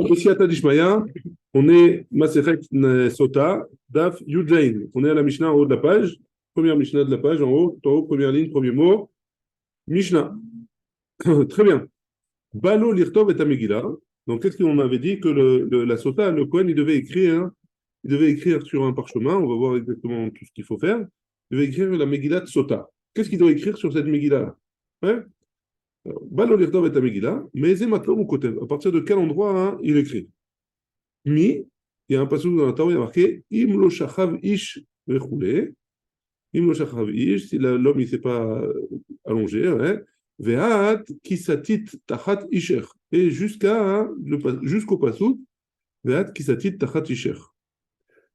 Bessiata Dishmaya, on est Masechet Sota, Daf Yudzain. On est à la Mishnah en haut de la page. Première Mishnah de la page, en haut, première ligne, premier mot. Mishnah. Très bien. Balo Lirtov et Megillah. Donc, qu'est-ce qu'on avait dit que la Sota, le Kohen, il devait écrire sur un parchemin. On va voir exactement tout ce qu'il faut faire. Il devait écrire la Megillah de Sota. Qu'est-ce qu'il doit écrire sur cette Megillah-là? Ouais. Balo Lirtov et Megillah, mais Zematlom ou Kotev. À partir de quel endroit hein, il écrit? Mi, il y a un passage dans la Torah, il y a marqué Im lo shachav ish rechoulé. Im lo shachav ish, si l'homme il s'est pas allongé, ouais. Ve'at kisatit tachat isher. Et jusqu'au passage, Ve'at kisatit tachat isher.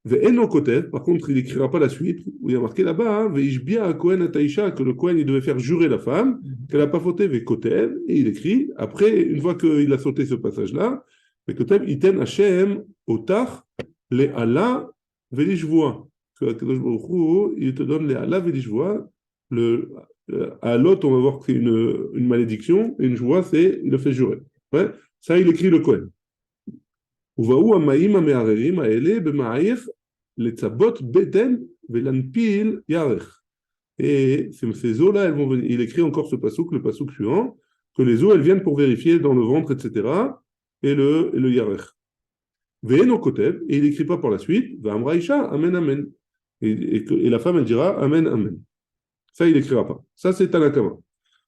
Ve'eno kotev, par contre, il n'écrira pas la suite, où il y a marqué là-bas, Ve'ishbia a Kohen ataisha, que le Kohen il devait faire jurer la femme, qu'elle n'a pas fauté, Ve'kotev, et il écrit, après, une fois qu'il a sauté ce passage-là, וכותב, ייתן השם אותך לעלה ולשבוע. הקדוש ברוך הוא, il te donne לעלה ולשבוע. À l'autre, on va voir que c'est une malédiction, et une joie, c'est, il le fait jurer. Ouais? Ça, il écrit le Kohen. ובאו המים המערערים האלה במעיך לצבות בטן ולנפיל ירך. Et ces eaux-là, elles vont venir. Il écrit encore ce passouk, le passouk suivant, que les eaux, elles viennent pour vérifier dans le ventre, etc., et le yarech. Ve'eno kotev, et il n'écrit pas par la suite, Va'amra isha, amen, amen. Et la femme, elle dira, amen, amen. Ça, il n'écrira pas. Ça, c'est Tanakama.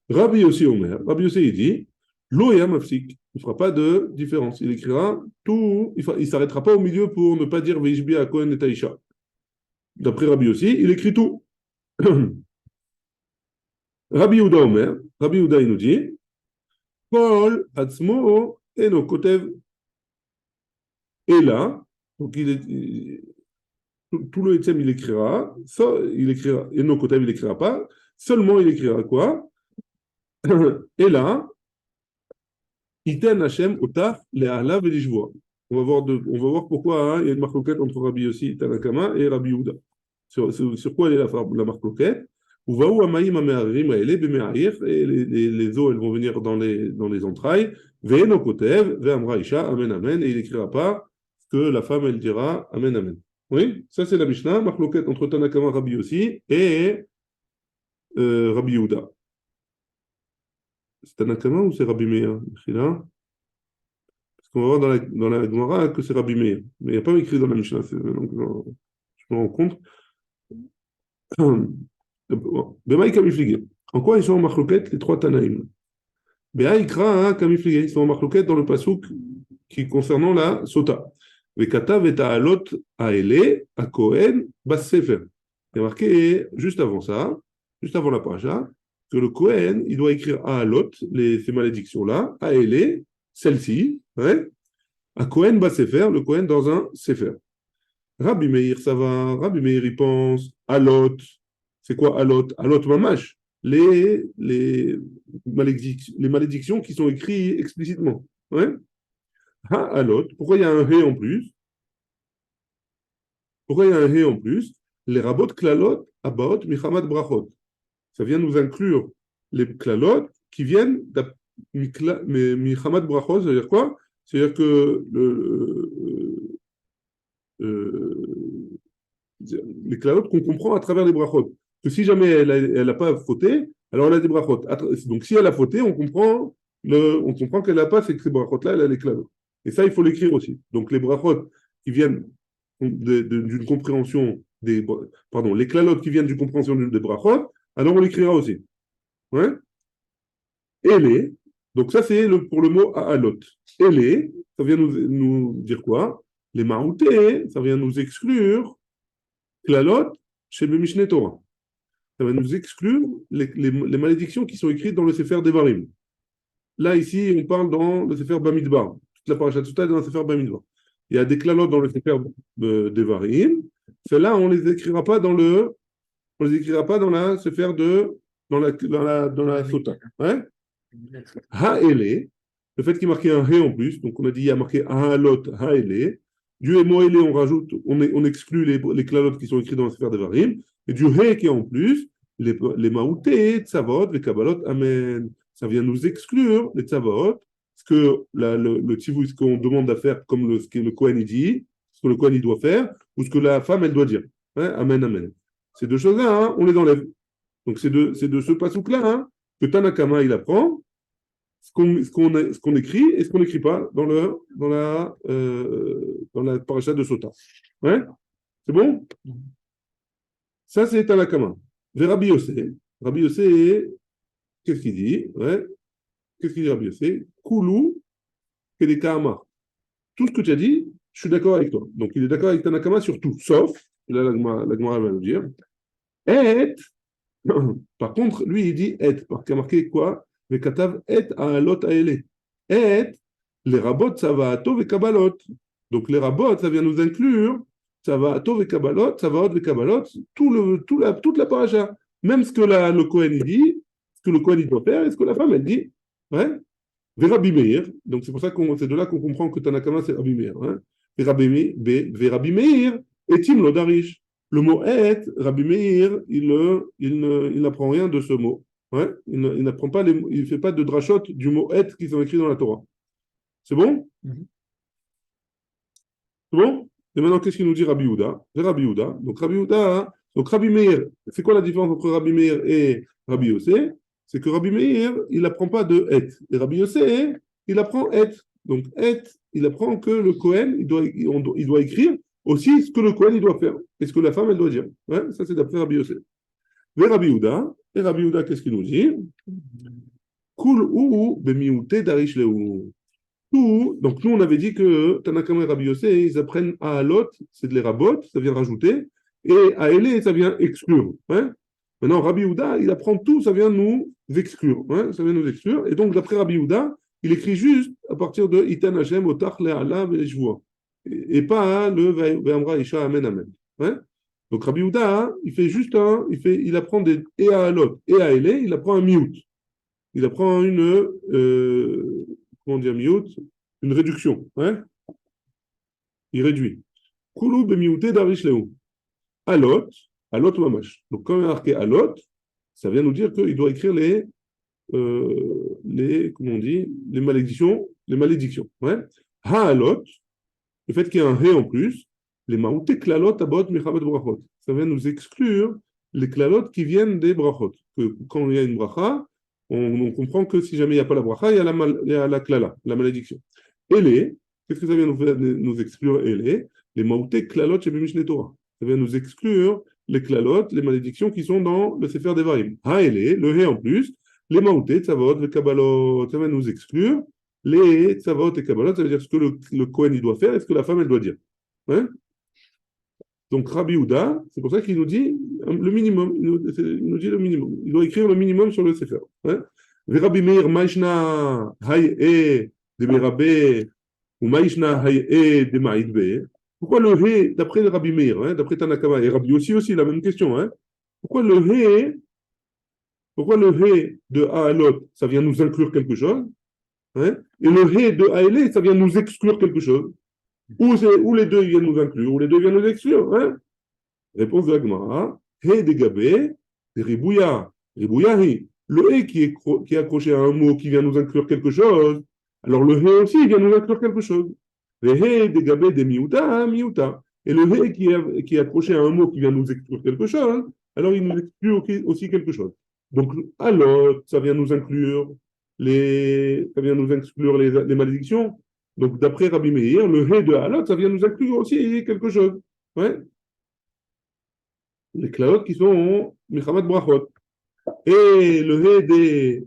Rabbi Yossi Omer, Rabbi Yossi, il dit, Lo ya mafsik, il ne fera pas de différence. Il écrira tout, il ne s'arrêtera pas au milieu pour ne pas dire Veishbi à Kohen et Taïcha. D'après Rabbi Yossi, il écrit tout. Rabbi Yehuda Omer, Rabbi Yehuda, il nous dit, Kol atzmo Eno Kotev, et là, donc tout le Etzem il écrira, Eno Kotev il écrira pas, seulement il écrira quoi? Et là, Iten Hashem Otaf Le'ala Velishvoa. On va voir pourquoi hein, il y a une marcoquette entre Rabbi Yossi Tanakama et Rabbi Yehuda. Sur quoi elle est la marcoquette? Et les eaux elles vont venir dans les entrailles. Ve'eno kotev, ve'amra isha, amen, amen. Et il n'écrira pas que la femme, elle dira amen, amen. Oui, ça c'est la Mishnah, marloquette entre Tanakama Rabbi Yossi et Rabbi Yehuda. C'est Tanakama ou c'est Rabbi Meir? Parce qu'on va voir dans la Gemara que c'est Rabbi Meir. Mais il n'y a pas écrit dans la Mishnah. Donc, je me rends compte. En quoi ils sont en marloquette, les trois Tanaïm? Ils sont en marloquette dans le pasouk qui concernant la sota. Vekatav et Ta'alot Aele, à Kohen, Bas Sefer. Il y a marqué, juste avant ça, juste avant la paracha, que le Kohen, il doit écrire Aalot, ces malédictions-là, Aele, celle-ci, ouais, à Kohen Bas Sefer, le Kohen dans un Sefer. Rabbi Meir, ça va, Rabbi Meir, il pense, Alot, c'est quoi Alot? Alot Mamash, les malédictions qui sont écrites explicitement. Ouais? Ha Alot, pourquoi il y a un He en plus? Pourquoi il y a un He en plus? Les Rabot Klalot, Abaot, Michamat Brachot. Ça vient nous inclure les Klalot qui viennent Michamat Brachot, ça veut dire quoi? C'est-à-dire que les Klalot qu'on comprend à travers les brachot. Que si jamais elle n'a pas fauté, alors elle a des brachot. Donc si elle a fauté, on comprend qu'elle n'a pas ces brachot-là, elle a les Klalot. Et ça, il faut l'écrire aussi. Donc les brachot qui viennent d'une compréhension les Klalot qui viennent d'une compréhension des brachot, alors on l'écrira aussi. Ouais? Et donc ça c'est pour le mot Aalot. Et ça vient nous dire quoi? Les Maouté, ça vient nous exclure Klalot chez le Mishneh Torah. Ça va nous exclure les malédictions qui sont écrites dans le Sefer Devarim. Là, ici, on parle dans le Sefer Bamidbar. Toute la parashat Sota est dans le Sefer Bamidbar. Il y a des Klalot dans le Sefer Devarim. Celles-là, on ne les écrira pas dans la Sefer dans la Sota. Ouais? Ha-ele, le fait qu'il y ait marqué un He en plus, donc on a dit il y a marqué Ha-alot, Ha-ele. Du Emoele, on rajoute, on exclut les Klalot qui sont écrits dans le Sefer Devarim, et du He qui est en plus, les Maouté, Tzavot, les Kabbalot, Amen. Ça vient nous exclure les Tzavot ce que le tzivouï, ce qu'on demande à faire, comme ce que le Kohen il dit, ce que le Kohen il doit faire, ou ce que la femme elle doit dire. Hein, amen, amen. Ces deux choses-là, hein, on les enlève. Donc c'est de ce pasouk-là hein, que Tanakama il apprend ce qu'on écrit et ce qu'on n'écrit pas dans la paracha de Sota. Ouais. C'est bon? Ça, c'est Tanakama. Vers Rabbi Yossé. Rabbi Yossé, qu'est-ce qu'il dit? Ouais. Qu'est-ce qu'il dit Rabbi Yossé? Koulou, Kedekama. Tout ce que tu as dit, je suis d'accord avec toi. Donc, il est d'accord avec Tanakama sur tout, sauf, là, la Gemara va nous dire, et, par contre, lui, il dit et, parce qu'il a marqué quoi? Vekatav et aalot aele. Et, les rabots, ça va à tov et kabalot. Donc, les rabots, ça vient nous inclure, ça va à tov et kabalot, ça va à et kabalot, toute la paracha. Même ce que le Kohen il dit, ce que le Kohen il doit faire, et ce que la femme elle dit. Ouais. Rabbi Meir, donc c'est pour ça c'est de là qu'on comprend que Tanakama c'est Rabbi Meir. Hein. Rabbi Meir, etim lodarish. Le mot et, Rabbi Meir, il n'apprend rien de ce mot. Ouais. Il n'apprend pas il ne fait pas de drachot du mot et qui sont écrits dans la Torah. C'est bon? C'est bon? Et maintenant, qu'est-ce qu'il nous dit Rabbi Houda? Rabbi Houda. Donc Rabbi Houda, hein. Donc Rabbi Meir, c'est quoi la différence entre Rabbi Meir et Rabbi Yossé? C'est que Rabbi Meir, il n'apprend pas de et. Et Rabbi Yossé, il apprend et. Donc et, il apprend que le Kohen, il doit écrire aussi ce que le Kohen, il doit faire. Et ce que la femme, elle doit dire. Ouais, ça, c'est d'après Rabbi Yossé. Et Rabbi Houda, qu'est-ce qu'il nous dit? Kul ou bemiouté darish leu. Donc nous, on avait dit que Tanakama et Rabbi Yossé, ils apprennent à Alot, c'est de les rabot, ça vient rajouter, et à Elé, ça vient exclure. Hein. Maintenant, Rabbi Houda, il apprend tout, ça vient nous exclure. Hein, ça vient nous exclure. Et donc, d'après Rabbi Houda, il écrit juste à partir de Itan Hashem, Otach, Le'ala, Ve'eshvoa. Et pas le Ve'amra Isha, Amen, Amen. Hein. Donc, Rabbi Houda, il fait juste il apprend et à Alot, et à Elé, il apprend un miout. Il apprend comment dire miout? Une réduction. Hein. Il réduit. Koulou bemiouté darish leu. Alot mamash. Donc, quand il est marqué alot, ça vient nous dire qu'il doit écrire comment on dit, les malédictions. Ouais. Ha-alot, le fait qu'il y ait un he en plus, les maouté klalot abot mechabat brachot. Ça vient nous exclure les klalot qui viennent des brachot. Que quand il y a une bracha, on comprend que si jamais il n'y a pas la bracha, il y a la klala, la malédiction. Et qu'est-ce que ça vient nous exclure? Les maouté klalot chez Mishneh Torah. Ça vient nous exclure les klalotes, les malédictions qui sont dans le Sefer Devarim. Le he en plus, les maouté, tzavot, les kabbalot, ça vient nous exclure les tzavot et kabbalot, ça veut dire ce que le Kohen il doit faire et ce que la femme elle doit dire. Hein. Donc Rabbi Houda, c'est pour ça qu'il nous dit le minimum, il nous dit le minimum. Il doit écrire le minimum sur le Sefer. Hein. Rabbi Meir, Maishna, Haïe, de Merabé, ou Maishna, Haïe, de Maïdbe. Pourquoi le he, d'après le Rabbi Meir, hein, d'après Tanakama, et Rabbi aussi, la même question, hein, pourquoi le he de Aalot, ça vient nous inclure quelque chose, hein, et le he de Aele, ça vient nous exclure quelque chose, ou les deux viennent nous inclure, ou les deux viennent nous exclure, hein. Réponse de la Gemara, he de Gabé, de Ribouyahi, le he qui est accroché à un mot qui vient nous inclure quelque chose, alors le he aussi vient nous inclure quelque chose. Le he de Gabé de miuta, miuta. Et le he qui est accroché à un mot qui vient nous exclure quelque chose, alors il nous exclut aussi quelque chose. Donc, alors, ça vient nous inclure les malédictions. Donc, d'après Rabbi Meir, le he de Alot, ça vient nous inclure aussi quelque chose. Ouais. Les klaot qui sont Mechamat Brachot. Et le he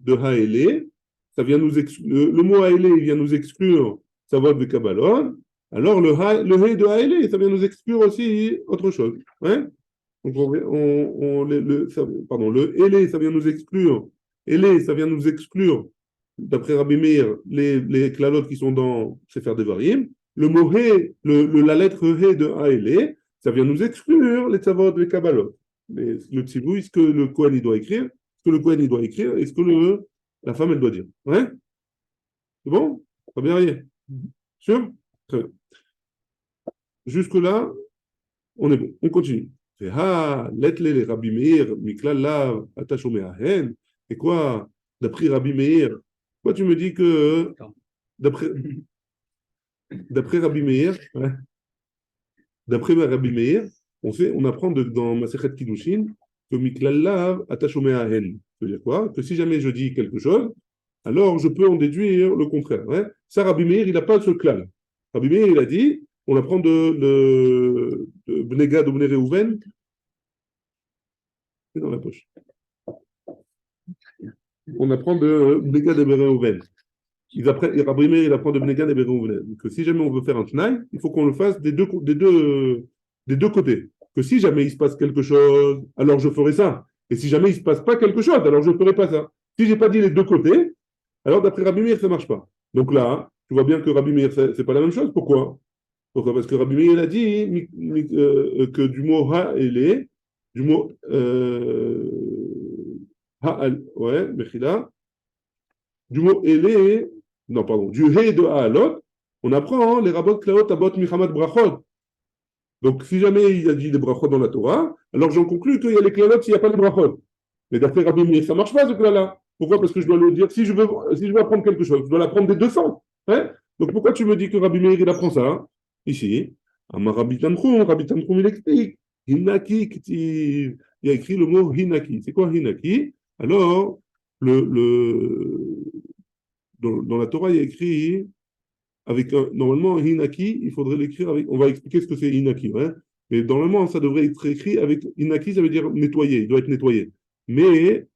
de Haele, ça vient nous exclure, le mot Haele, il vient nous exclure ça va de Kabbalon, alors le he de Haele, ça vient nous exclure aussi autre chose. Hein. Donc le Ele, ça vient nous exclure. Ele, ça vient nous exclure, d'après Rabbi Meir, les klalotes qui sont dans Sefer Devarim. Le mot he, la lettre he de Haele, ça vient nous exclure les tzavot de Kabbalot. Le tzivouï, ce que le Kohen il doit écrire, et ce que la femme elle doit dire. Ouais. C'est bon? Pas bien rien. Sûr? Très bien. Jusque-là, on est bon. On continue. Et Rabbi Meir, Miklalav, Atashomé Ahen. Et quoi? D'après Rabbi Meir, quoi tu me dis que d'après, d'après Rabbi Meir, ouais, d'après Rabbi Meir, on apprend dans Masechet Kiddushin que Miklal Lav attachomé à hen. Ça veut dire quoi? Que si jamais je dis quelque chose, alors je peux en déduire le contraire. Ouais. Ça, Rabbi Meir, il n'a pas ce klal. Rabbi Meir, il a dit, on apprend de Bnei Gad ou Bnei Reuven, c'est dans la poche. On apprend de Bnei Gad et Bnei Reuven. Rabbi Meir, il apprend de Bnei Gad et Bnei Reuven. Que si jamais on veut faire un tnaï, il faut qu'on le fasse des deux côtés. Que si jamais il se passe quelque chose, alors je ferai ça. Et si jamais il ne se passe pas quelque chose, alors je ne ferai pas ça. Si je n'ai pas dit les deux côtés, alors d'après Rabbi Meir, ça ne marche pas. Donc là, tu vois bien que Rabbi Meir, ce n'est pas la même chose. Pourquoi? Pourquoi? Parce que Rabbi Meir a dit que du mot ha'ele, du mot ha'al, ouais, mechila, du mot ele, non, pardon, du he de ha'alot, on apprend les rabot klaot abot mihamad brachot. Donc, si jamais il a dit les brachot dans la Torah, alors j'en conclus qu'il y a les klalot s'il n'y a pas les brachot. Mais d'après Rabbi Meir, ça ne marche pas ce klal-là. Pourquoi? Parce que je dois le dire, si je veux apprendre quelque chose, je dois l'apprendre des deux sens. Hein. Donc, pourquoi tu me dis que Rabbi Meir, il apprend ça? Ici, Amar Rabbi Tanchum, il explique. Hinaki, il a écrit le mot Hinaki. C'est quoi Hinaki? Alors, dans la Torah, il y a écrit normalement, Hinaki, il faudrait l'écrire avec. On va expliquer ce que c'est Hinaki. Hein? Mais normalement, ça devrait être écrit avec. Hinaki, ça veut dire nettoyer, il doit être nettoyé. Mais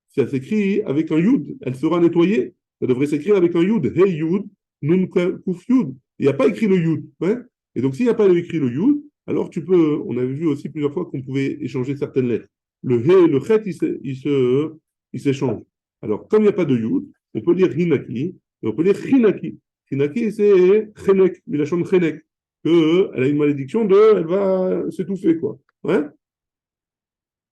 ça s'écrit avec un Yud, elle sera nettoyée. Ça devrait s'écrire avec un Yud. Hey Yud, Nun Kuf Yud. Il n'y a pas écrit le Yud. Hein? Et donc, s'il n'y a pas écrit le Yud, alors tu peux. On avait vu aussi plusieurs fois qu'on pouvait échanger certaines lettres. Le He et le Chet, ils s'échangent. Alors, comme il n'y a pas de Yud, on peut lire Hinaki et on peut lire Hinaki. Hinaki, c'est Chenek, Milachon Chenek, qu'elle a une malédiction elle va s'étouffer, quoi. Ouais.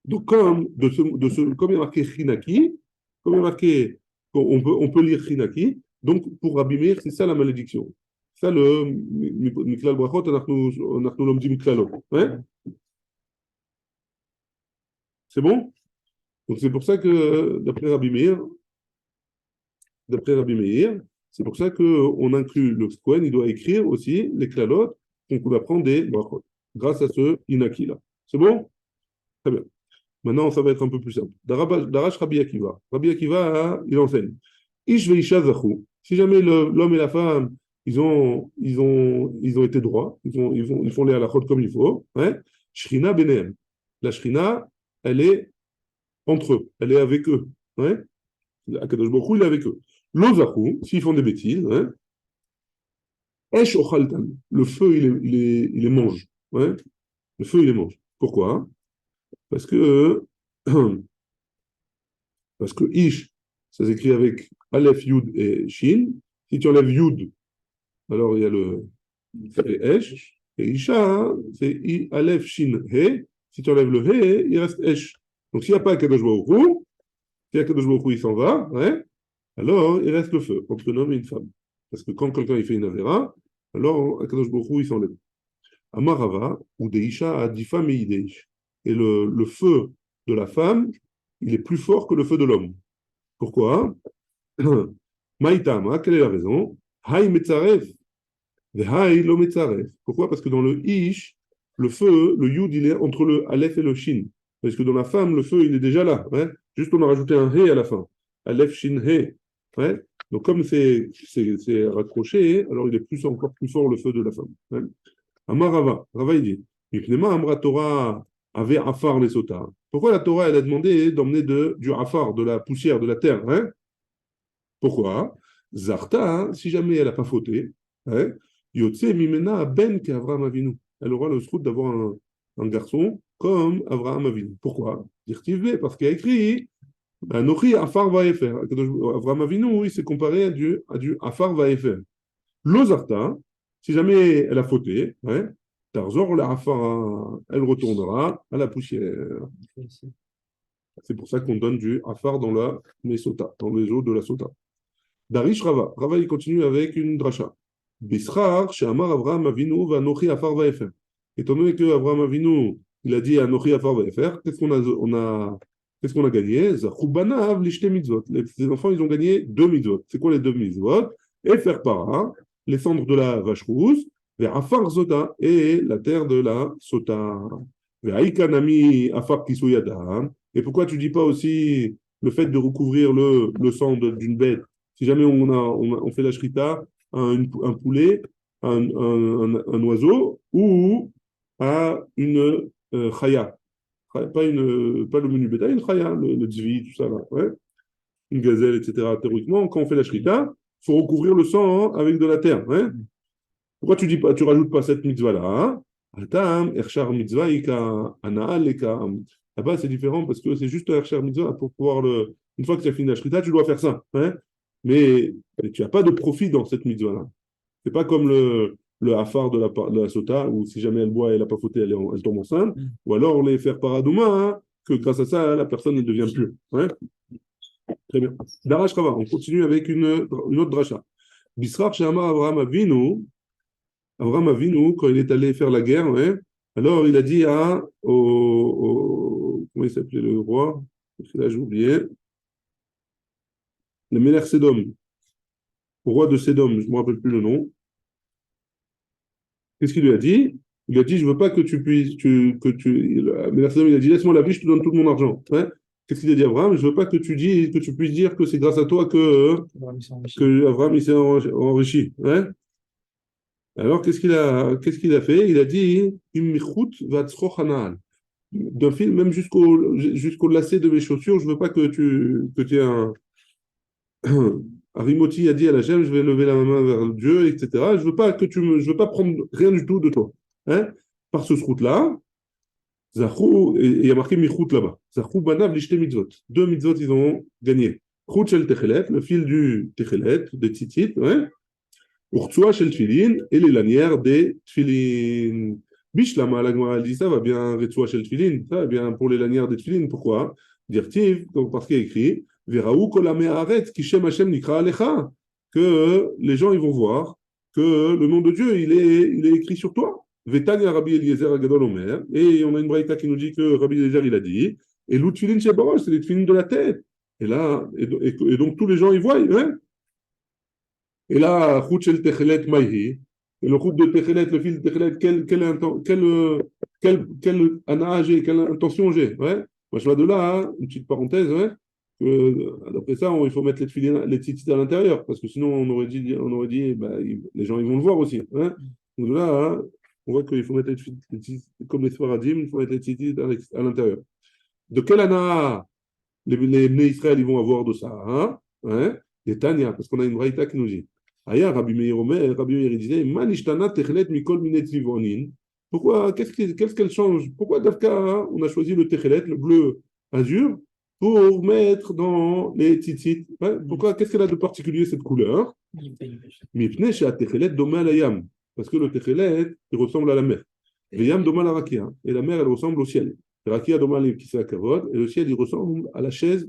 Donc, comme il y a marqué Hinaki, comme il y a marqué on peut lire Hinaki, donc pour Rabbi Meir, c'est ça la malédiction. Ça, le Miklal Brachot, on lomdim Miklalot. Ouais. C'est bon? Donc, c'est pour ça que, d'après Rabbi Meir, c'est pour ça qu'on inclut le Kohen, il doit écrire aussi les klalotes qu'on peut apprendre des brachot, grâce à ce Inaki-là. C'est bon? Très bien. Maintenant, ça va être un peu plus simple. Darash Rabbi Akiva. Rabbi Akiva, il enseigne. Ish veisha zachu. Si jamais l'homme et la femme, ils ont été droits, ils font les halachot comme il faut, hein? Shrina benehem. La Shrina, elle est entre eux, elle est avec eux. Hein? Akadosh Baruch Hu, il est avec eux. L'ozachu, s'ils font des bêtises, hein? Esh ochaltan, le feu, il les mange. Ouais? Le feu, il les mange. Pourquoi? Parce que, parce que Ish, ça s'écrit avec Aleph, Yud et Shin. Si tu enlèves Yud, alors il y a c'est Esh. Et Isha, c'est Aleph, Shin, He. Si tu enlèves le He, il reste Esh. Donc s'il n'y a pas Kadosh Baruch Hu, si Kadosh Baruch Hu, il s'en va, ouais, alors il reste le feu entre un homme et une femme. Parce que quand quelqu'un il fait une avéra, alors Kadosh Baruch Hu, il s'enlève. Amarava, ou Deisha, a dit femme et Ideish. Et le feu de la femme, il est plus fort que le feu de l'homme. Pourquoi? Maïtama, quelle est la raison? Haï metzaref, haï lo metzaref. Pourquoi? Parce que dans le ish, le feu, le yud, il est entre le aleph et le shin. Parce que dans la femme, le feu, il est déjà là. Ouais. Juste, on a rajouté un he à la fin. Aleph, shin, he. Ouais. Donc, comme c'est raccroché, alors il est encore plus fort le feu de la femme. Ouais. Amarava, Rava, il dit, Yipnema Amra Torah avait Afar les sotas. Pourquoi la Torah, elle a demandé d'emmener du Afar, de la poussière, de la terre, hein? Pourquoi? Zarta, hein, si jamais elle n'a pas fauté, hein, Yotse Mimena Ben qu'Avraham Avinu. Elle aura le srout d'avoir un garçon comme Avraham Avinu. Pourquoi? Dirtivbe, parce qu'il a écrit Nochi Afar Vaefer. Avraham Avinu, il s'est comparé à du Afar Vaefer. L'Ozarta, si jamais elle a fauté, hein, Tarzor la Afar, elle retournera à la poussière. C'est pour ça qu'on donne du Afar dans la Mesota, dans les eaux de la Sota. Darish Rava. Rava, il continue avec une dracha. Bishrar, chez Amar Avraham Avinu, va Nochi Afar Vaefer. Étant donné que Avraham Avinu, il a dit à Nochi Afar Vaefer, qu'est-ce qu'on a gagné? Zachubanav lishte mitzvot. Les enfants, ils ont gagné 2 mitzvot. C'est quoi les 2 mitzvot? et faire para, les cendres de la vache rousse, vers Afar Zota, et la terre de la Sota. Vers Aikanami Afar Kisuyada. Et pourquoi tu dis pas aussi le fait de recouvrir le sang d'une bête? Si jamais on fait la shrita à un poulet, à un oiseau, ou à une chaya. Pas le menu bétail, une chaya, le tzvi, tout ça là. Ouais. Une gazelle, etc. Théoriquement, quand on fait la shrita, il faut recouvrir le sang avec de la terre. Ouais. Pourquoi tu dis pas, tu rajoutes pas cette mitzvah-là? Hein? Atam, Ershar mitzvah, ika, anaal, ika. Là-bas, c'est différent parce que c'est juste un Ershar mitzvah pour pouvoir le. Une fois que tu as fini la shrita, tu dois faire ça. Hein? Mais tu n'as pas de profit dans cette mitzvah-là. C'est pas comme le hafar de la sota, où si jamais elle boit et elle n'a pas fauté, elle tombe enceinte. Ou alors les faire paradouma, hein, que grâce à ça, la personne ne devient plus. Ouais. Très bien. Darash Rava, on continue avec une autre dracha. Bisrar Shama Abraham Avinu, quand il est allé faire la guerre, ouais, alors il a dit comment il s'appelait le roi? Là, j'ai oublié. Le Melech Sédom, au roi de Sédom, je ne me rappelle plus le nom. Qu'est-ce qu'il lui a dit? Il a dit, je ne veux pas que tu puisses, le Melech Sédom, il a dit, laisse-moi la vie, je te donne tout mon argent. Ouais. Qu'est-ce qu'il a dit à Abraham? Je ne veux pas que tu puisses dire que c'est grâce à toi que Abraham il s'est enrichi. Ouais. Alors, qu'est-ce qu'il a fait? Il a dit, d'un fil, même jusqu'au lacet de mes chaussures, je ne veux pas que tu aies un. Arimoti a dit à la Hachem, je vais lever la main vers Dieu, etc. Je veux pas prendre rien du tout de toi. Hein? Par ce route-là, Zachou, et il y a marqué Michout là-bas. Zachou banav lishte mitzvot. Deux mitzvot, ils ont gagné. Chout shel techelet, le fil du techelet, des tzitzit, ouais. Urtsua shel tfilin, et les lanières des tfilin. Bishlama, la Gemara dit ça va bien, Retsua shel tfilin, ça va bien pour les lanières des tfilin. Pourquoi? Dirtiv, parce qu'il y a écrit, Veraou kolame haaretz, kishem Hashem nikra alecha, que les gens ils vont voir que le nom de Dieu il est écrit sur toi. Vetania Rabbi Eliezer Agadol Omer, et on a une braïta qui nous dit que Rabbi Eliezer il a dit, et l'outfilin chez Barosh, c'est les tfilin de la tête. Et là, et donc tous les gens ils voient, hein? Et là, route shel techelet maïhi, et le route de techelet, le fil de techelet, quelle anaa j'ai, quelle intention j'ai, ouais. Moi, je vois de là, hein, une petite parenthèse, ouais, d'après ça, il faut mettre les tzitzit à l'intérieur, parce que sinon, on aurait dit bah, les gens ils vont le voir aussi. Hein. Donc là, hein, on voit qu'il faut mettre les tzitzit, comme les Sfaradim, il faut mettre les tzitzit à l'intérieur. De quelle anaa les Bnei Israël ils vont avoir de ça? Hein? Ouais. Les Tanya, parce qu'on a une braïta qui nous dit. Ailleurs, Rabbi Meir il disait, Manishtana techlet mikol minet livonin. Pourquoi, qu'est-ce qu'elle change? Pourquoi Dafka, hein, on a choisi le techlet, le bleu azur, pour mettre dans les tzitzit? Ouais, pourquoi, qu'est-ce qu'elle a de particulier cette couleur? Mipne chez techlet doma la yam. Parce que le techlet, il ressemble à la mer. Le yam doma la rakia. Et la mer, elle ressemble au ciel. Le rakia doma les kisa kavod. Et le ciel, il ressemble à la chaise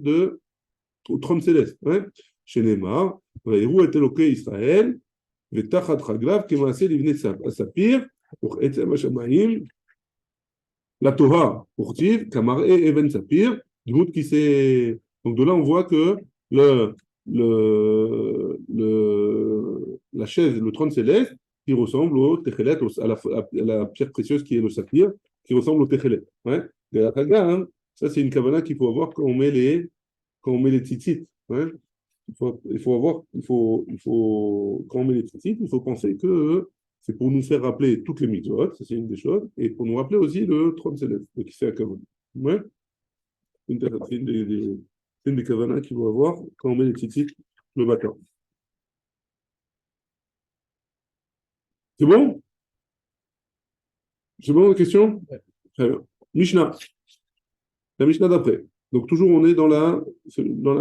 au trône céleste. Ouais. Chez Neymar, Vaïrou et Eloké Israël, Vetachat Chaglav, qui m'a assez livné Sapir, pour Etzem Hashamaim, la Torah, pour Tiv, Kamar et Even Sapir, Dmout qui s'est. Donc de là, on voit que la chaise, le trône céleste, qui ressemble au Techelet, à la pierre précieuse qui est le saphir, qui ressemble au Techelet. Ouais. Et la Chaga, hein, ça c'est une kavana qu'il faut avoir quand on met les tzitzit. Ouais. Quand on met les tzitzit, il faut penser que c'est pour nous faire rappeler toutes les mitzvot, ça c'est une des choses, et pour nous rappeler aussi le trône céleste, qui c'est à Kavod. Ouais. C'est une des kavanas qu'il faut avoir quand on met les tzitzit le matin. C'est bon? C'est bon la question? Très bien. Mishnah. La Mishnah d'après. Donc toujours on est dans la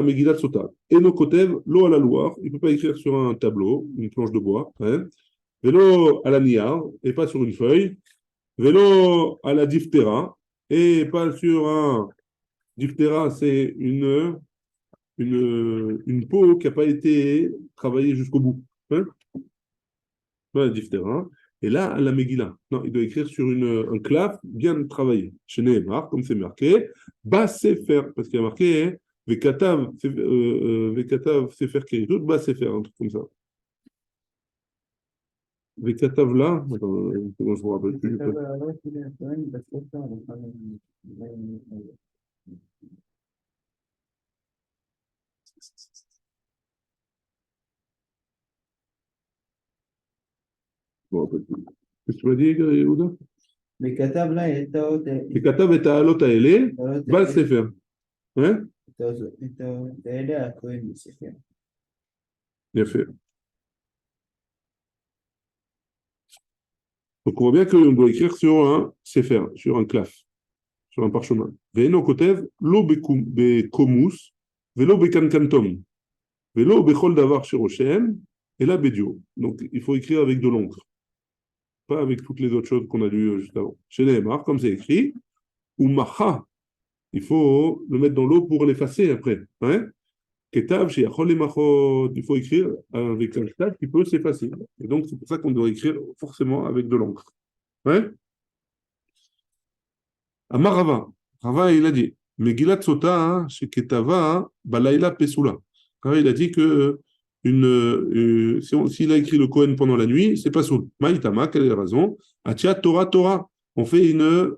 Megillat Sota. Eno Kotev, l'eau à la Loire, il ne peut pas écrire sur un tableau, une planche de bois. Hein. Vélo à la Niar, et pas sur une feuille. Vélo à la Diphtéra, et pas sur un. Diphtéra, c'est une peau qui n'a pas été travaillée jusqu'au bout. Hein. Voilà, diphtéra. Et là, à la Megillah. Non, il doit écrire sur un clave bien travaillé. Chez Nehemar, comme c'est marqué, Bas Sefer, parce qu'il y a marqué Vekatav Sefer Keritut, Bas Sefer, un truc comme ça. וכתב לה, comment je me rappelle plus. Je me rappelle plus. Qu'est-ce que tu m'as dit, Yehuda? וכתב לה את האות וכתב את העלות האלה בספר. Hein? את האלה הכהן בספר. יפה. Donc on voit bien qu'on doit écrire sur un sefer, sur un claf, sur un parchemin. ואינו כותב לא בקומוס ולא בקנקנטום ולא בכל דבר שרושם, אלא בדיו. Donc il faut écrire avec de l'encre, pas avec toutes les autres choses qu'on a lues juste avant. Chez Nehemar, comme c'est écrit, ou macha, il faut le mettre dans l'eau pour l'effacer après. Hein? Ketav, chez Yachol et Machot, il faut écrire avec un stade qui peut s'effacer. Et donc c'est pour ça qu'on doit écrire forcément avec de l'encre. Ouais? Amar Rava, Rava il a dit, Megillat Sota, chez Ketava, Balaïla Pesula. Rava il a dit que s'il a écrit le Kohen pendant la nuit, c'est pas soul. Maïtama, quelle est la raison? Atia Torah Torah. On fait une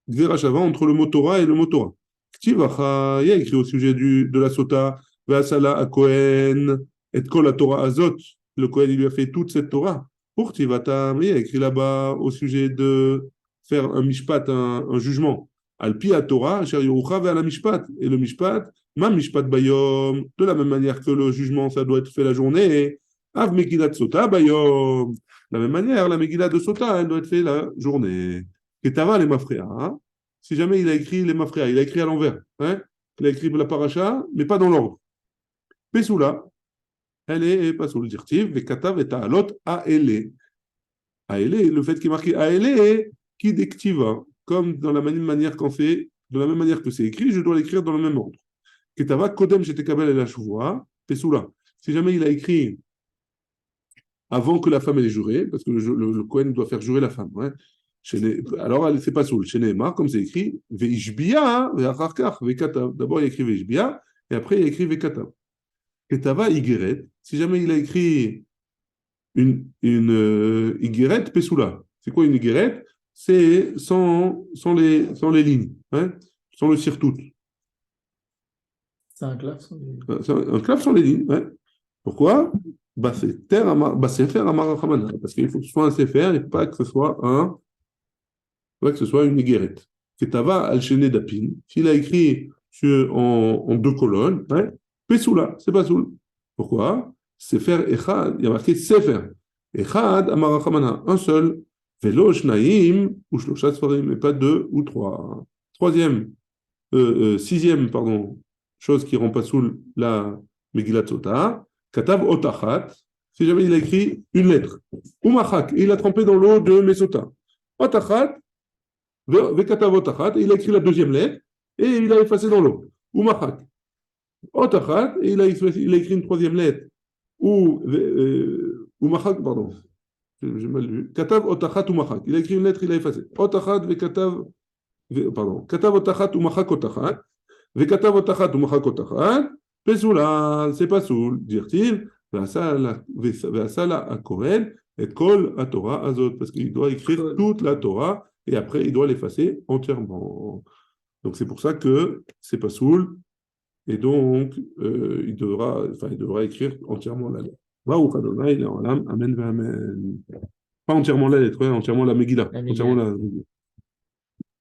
Gverachava entre le mot Torah et le mot Torah. Ktivacha, il y a écrit au sujet de la Sota, Vasala a Kohen, et Kol la Torah Azot. Le Kohen, il lui a fait toute cette Torah. Pour Tivata, il y a écrit là-bas au sujet de faire un mishpat, un jugement. Alpi a Torah, Asher Yerucha ve la mishpat. Et le mishpat, ma mishpat bayom, de la même manière que le jugement, ça doit être fait la journée. Av Megillat Sota bayom. De la même manière, la Megillah de Sota, elle doit être faite la journée. Ketava les mafréa. Hein? Si jamais il a écrit les mafréa, il a écrit à l'envers. Hein? Il a écrit la paracha, mais pas dans l'ordre. Pesula, elle est pas sous le dirtiv, Vekatav et Ta'alot Aele. Aele, le fait qu'il est marqué Aele, qui déctiva, comme dans la même manière qu'on fait, de la même manière que c'est écrit, je dois l'écrire dans le même ordre. Ketava Kodem Shetekabel et la Shuvua, Pesula. Si jamais il a écrit avant que la femme ait juré, parce que le Kohen doit faire jurer la femme. Ouais. Alors, c'est pas soul. Chez Nehemar, comme c'est écrit, Veishbia, Veacharkar, Vekatav. D'abord, il a écrit Veishbia, et après, il a écrit Vekatav. Ketava Igeret, si jamais il a écrit une Igeret Pesula. C'est quoi une Igeret? C'est sans les lignes, hein? Sans le cirtout. C'est un claf sans les... C'est un claf sans les lignes. Ouais. Pourquoi? Sefer Amar Rachamana. Parce qu'il faut que ce soit un Sefer et pas que ce soit une Igeret. Ketava Al-Shene Dapin. S'il a écrit en deux colonnes, ouais, Pesula, c'est pas soul. Pourquoi? Sefer Echad, il y a marqué Sefer. Echad Amar Rachamana, un seul. Velo Shnaim ou Shlosha Sfarim, mais pas deux ou trois. Sixième, chose qui rend pas soul la Megillat Sota. Katav Otachat, si jamais il a écrit une lettre. Umachak, il a trempé dans l'eau de Mesota. Otachat, Vekatav Otachat, il a écrit la deuxième lettre et il a effacé dans l'eau. Umachak. Otachat, et il a écrit une troisième lettre. Umachak, pardon. J'ai mal lu. Katav Otachat Umachak. Il a écrit une lettre, il a effacé. Otachat, Vekatav. Pardon. Katav Otachat Umachak Otachat. Vekatav Otachat Umachak Otachat. Pesula, c'est pas soul, dit-il, Vasala à Kohen, et Kol à Torah Azot, parce qu'il doit écrire toute la Torah, et après il doit l'effacer entièrement. Donc c'est pour ça que c'est pas soul, et donc il devra écrire entièrement la lettre. Baruch Adonai, Amen, Amen. Pas entièrement la lettre, entièrement la Megillah. Entièrement la Megillah.